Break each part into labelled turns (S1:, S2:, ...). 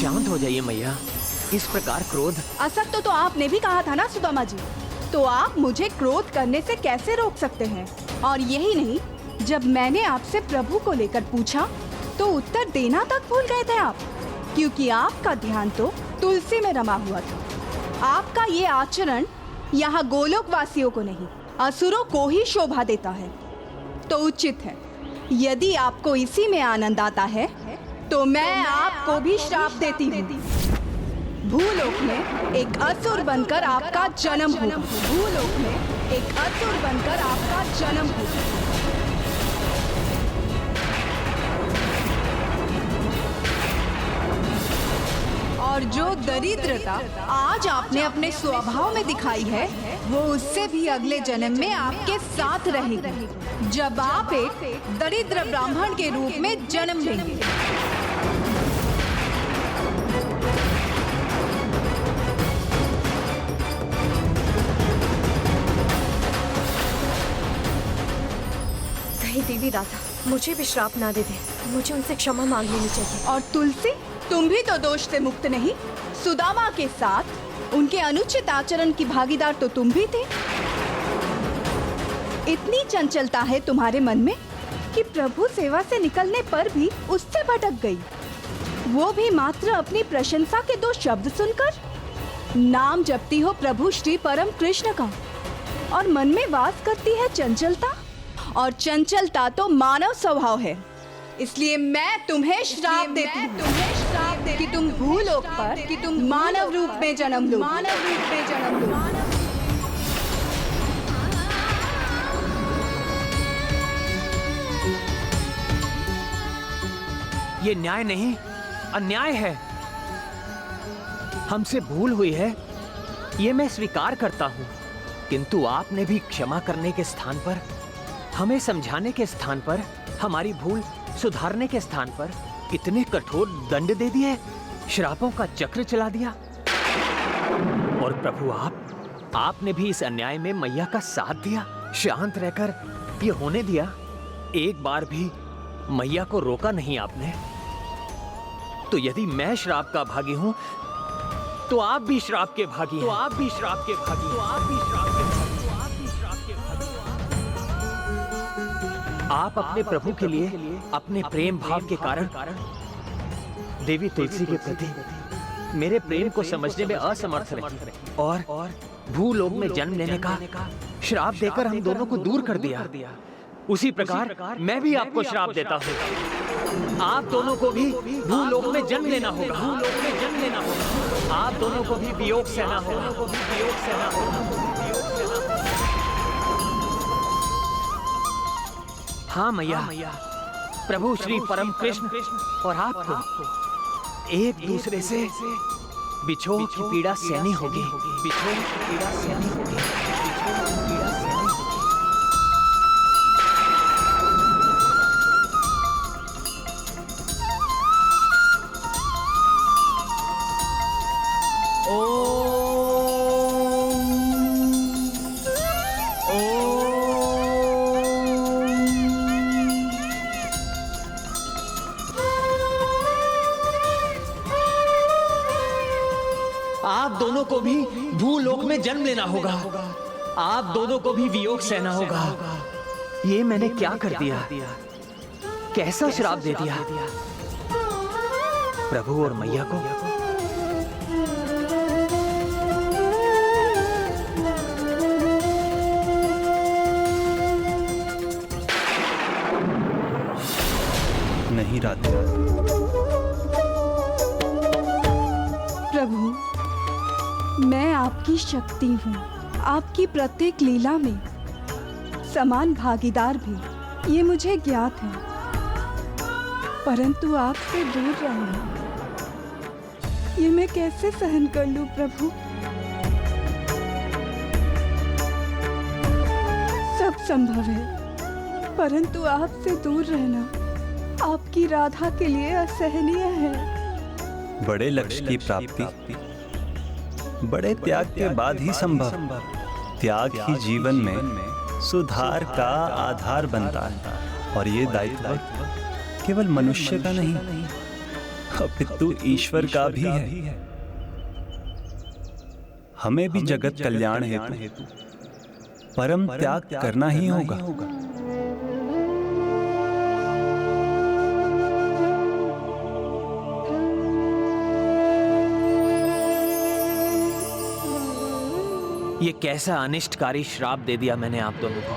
S1: शांत हो जाइए मैया, इस प्रकार क्रोध।
S2: असत्य तो आपने भी कहा था ना सुदामा जी, तो आप मुझे क्रोध करने से कैसे रोक सकते हैं? और यही नहीं, जब मैंने आपसे प्रभु को लेकर पूछा तो उत्तर देना तक भूल गए थे आप, क्योंकि आपका ध्यान तो तुलसी में रमा हुआ था। आपका ये आचरण यहाँ गोलोक वासियों को नहीं, असुरों को ही शोभा देता है। तो उचित है, यदि आपको इसी में आनंद आता है तो मैं आपको भी श्राप देती हूँ। भूलोक में एक असुर बनकर आपका जन्म होगा। भूलोक में एक असुर बनकर आपका जन्म होगा। और जो दरिद्रता आज आपने अपने स्वभाव में दिखाई है, वो उससे भी अगले जन्म में आपके साथ रहेगी, जब आप एक दरिद्र ब्राह्मण के रूप में जन्म लेंगे।
S3: कहीं देवी राधा मुझे भी श्राप ना दे दे, मुझे उनसे क्षमा मांग लेनी चाहिए।
S2: और तुलसी, तुम भी तो दोष से मुक्त नहीं। सुदामा के साथ उनके अनुचित आचरण की भागीदार तो तुम भी थे। इतनी चंचलता है तुम्हारे मन में कि प्रभु सेवा से निकलने पर भी उससे भटक गई, वो भी मात्र अपनी प्रशंसा के 2 शब्द सुनकर। नाम जपती हो प्रभु श्री परम कृष्ण का, और मन में वास करती है चंचलता, और चंचलता तो मानव स्वभाव है। इसलिए मैं तुम्हें श्राप देती हूँ कि तुम भूलोक पर कि तुम मानव रूप में जन्म लो। मानव रूप में जन्म लो।
S1: ये न्याय नहीं, अन्याय है। हमसे भूल हुई है, ये मैं स्वीकार करता हूँ, किंतु आपने भी क्षमा करने के स्थान पर, हमें समझाने के स्थान पर, हमारी भूल सुधारने के स्थान पर इतने कठोर दंड दे दिए, श्रापों का चक्र चला दिया। और प्रभु आपने भी इस अन्याय में मैया का साथ दिया, शांत रहकर ये होने दिया। एक बार भी मैया को रोका नहीं आपने। तो यदि मैं श्राप का भागी हूं, तो आप भी श्राप के भागी हैं। तो आप भी श्राप के भागी, तो आप भी श्राप के भागी, तो आप भी श्राप के भागी। आप अपने प्रभु के लिए अपने प्रेम भाव के कारण देवी तुलसी के प्रति मेरे प्रेम को समझने में असमर्थ रही, और भूलोक में जन्म लेने का श्राप देकर हम दोनों को दूर कर दिया। उसी प्रकार मैं भी आपको श्राप देता हूँ। आप दोनों को भी भूलोक में जन्म लेना होगा। भूलोक में जन्म लेना होगा। आप दोनों को भी वियोग सहना होगा। वियोग सहना होगा। हाँ मैया, प्रभु श्री परम कृष्ण और आपको एक दूसरे से बिछोह की पीड़ा सहनी होगी। बिछोह की पीड़ा सहनी होगी। बिछोह की पीड़ा सहनी होगी। आप दोनों को भी भूलोक में जन्म लेना होगा। आप दोनों को भी वियोग सहना होगा। ये मैंने क्या कर दिया? कैसा श्राप दे दिया प्रभु और मैया को?
S4: नहीं राधे।
S2: प्रभु, मैं आपकी शक्ति हूँ, आपकी प्रत्येक लीला में समान भागीदार भी, ये मुझे ज्ञात है। परंतु आपसे दूर रहना, ये मैं कैसे सहन कर लूं प्रभु? सब संभव है, परंतु आपसे दूर रहना आपकी राधा के लिए असहनीय है।
S4: बड़े लक्ष्य की प्राप्ति बड़े त्याग के बाद ही संभव। त्याग ही जीवन में सुधार का आधार बनता है, और ये दायित्व केवल मनुष्य का नहीं, अपितु ईश्वर का भी है। हमें भी जगत कल्याण हेतु परम त्याग करना ही होगा।
S1: ये कैसा अनिष्टकारी श्राप दे दिया मैंने आप दोनों को।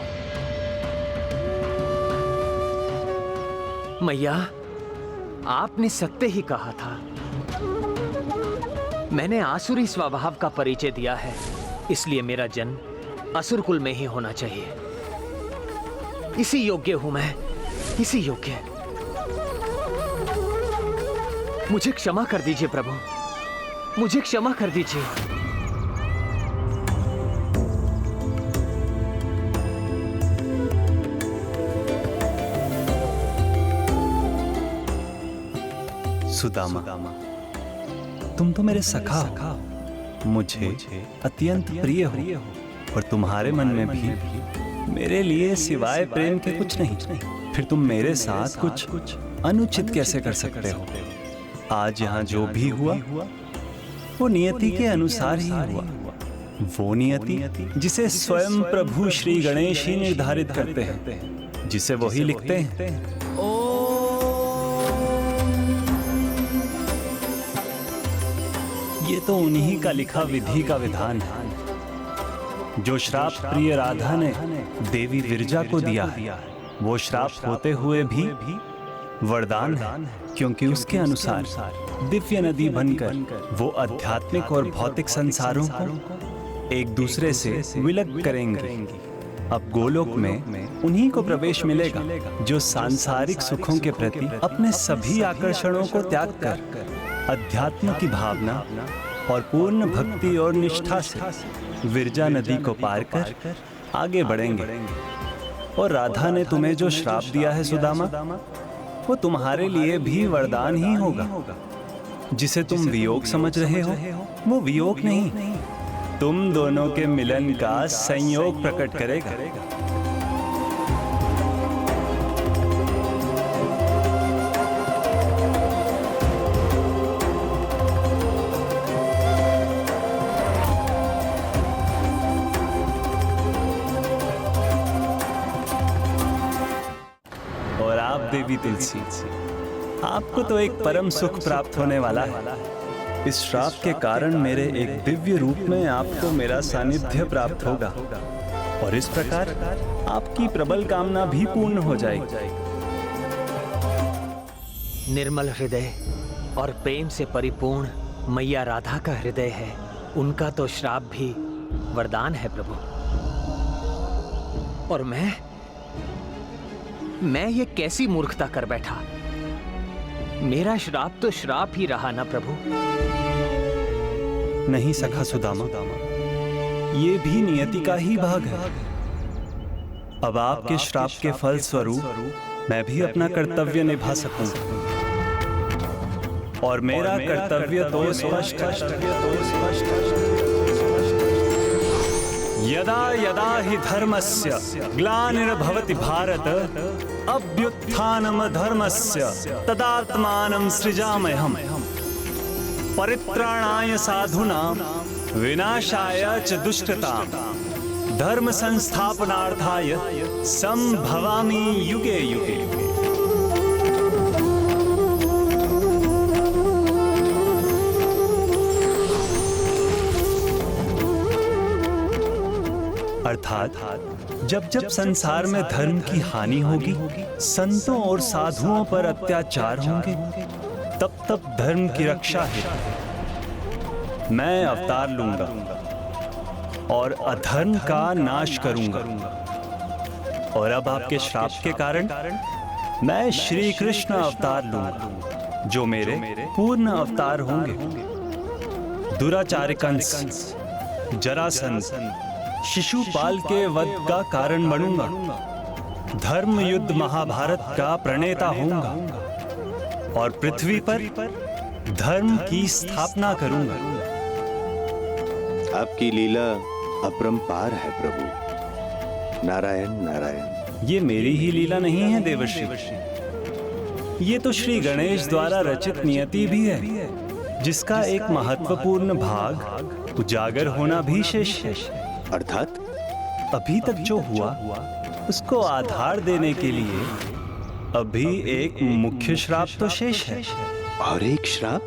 S1: मैया, आपने सत्य ही कहा था। मैंने आसुरी स्वभाव का परिचय दिया है, इसलिए मेरा जन्म असुर कुल में ही होना चाहिए। इसी योग्य हूं मैं, इसी योग्य। मुझे क्षमा कर दीजिए प्रभु, मुझे क्षमा कर दीजिए।
S4: सुदामा, तुम तो मेरे सखा हो, मुझे अत्यंत प्रिय हो, और तुम्हारे मन में भी मेरे लिए सिवाय प्रेम के कुछ नहीं। फिर तुम मेरे साथ कुछ अनुचित कैसे कर सकते हो? आज यहाँ जो भी हुआ वो नियति के अनुसार ही हुआ। वो नियति जिसे स्वयं प्रभु श्री गणेश ही निर्धारित करते हैं, जिसे वही लिखते हैं। ये तो उन्हीं का लिखा विधि का विधान है। जो श्राप प्रिय राधा ने देवी विरजा को दिया है, वो श्राप होते हुए भी वरदान है, क्योंकि उसके अनुसार दिव्य नदी बनकर वो आध्यात्मिक और भौतिक संसारों को एक दूसरे से विलग करेंगे। अब गोलोक में उन्हीं को प्रवेश मिलेगा जो सांसारिक सुखों के प्रति अपने सभी आकर्षणों को त्याग कर अध्यात्म की भावना और पूर्ण भक्ति और निष्ठा से विरजा नदी को पार कर आगे बढ़ेंगे। और राधा ने तुम्हें जो श्राप दिया है सुदामा, वो तुम्हारे लिए भी वरदान ही होगा। जिसे तुम वियोग समझ रहे हो, वो वियोग नहीं, तुम दोनों के मिलन का संयोग प्रकट करेगा। देवी तुलसी, आपको तो एक परम सुख प्राप्त होने वाला है। इस श्राप के कारण मेरे एक दिव्य रूप में आपको मेरा सानिध्य प्राप्त होगा, और इस प्रकार आपकी प्रबल कामना भी पूर्ण हो जाएगी।
S1: निर्मल हृदय और प्रेम से परिपूर्ण मैया राधा का हृदय है, उनका तो श्राप भी वरदान है प्रभु। और मैं ये कैसी मूर्खता कर बैठा। मेरा श्राप तो श्राप ही रहा ना प्रभु।
S4: नहीं सखा सुदामा, ये भी नियति का ही भाग है। अब आपके श्राप के फल स्वरूप मैं भी अपना कर्तव्य निभा सकूं, और मेरा कर्तव्य तो स्पष्ट है। यदा यदा हि धर्मस्य ग्लानिर्भवति भारत, अभ्युत्थानम धर्मस्य तदात्मानं सृजाम्यहम्। परित्राणाय साधूनां विनाशाय च दुष्कृतां, धर्म संस्थापनार्थाय संभवामि युगे युगे। अर्थात जब जब संसार में धर्म की हानि होगी, संतों और साधुओं पर अत्याचार होंगे, तब तब धर्म की रक्षा हेतु मैं अवतार लूंगा और अधर्म का नाश करूंगा। और अब आपके श्राप के कारण मैं श्री कृष्ण अवतार लूंगा, जो मेरे पूर्ण अवतार होंगे। दुराचारी कंस, जरासंध, शिशुपाल के वध का कारण बनूंगा। धर्म युद्ध महाभारत का प्रणेता होऊंगा, और पृथ्वी पर धर्म की स्थापना करूंगा।
S5: आपकी लीला अपरंपार है प्रभु। नारायण नारायण।
S4: ये मेरी ही लीला नहीं है देवर्षि, ये तो श्री गणेश द्वारा रचित नियति भी है, जिसका एक महत्वपूर्ण भाग उजागर होना भी शेष है।
S5: अर्थात
S4: अभी तक जो हुआ उसको आधार देने के लिए अभी एक मुख्य श्राप तो शेष है।
S5: और एक श्राप?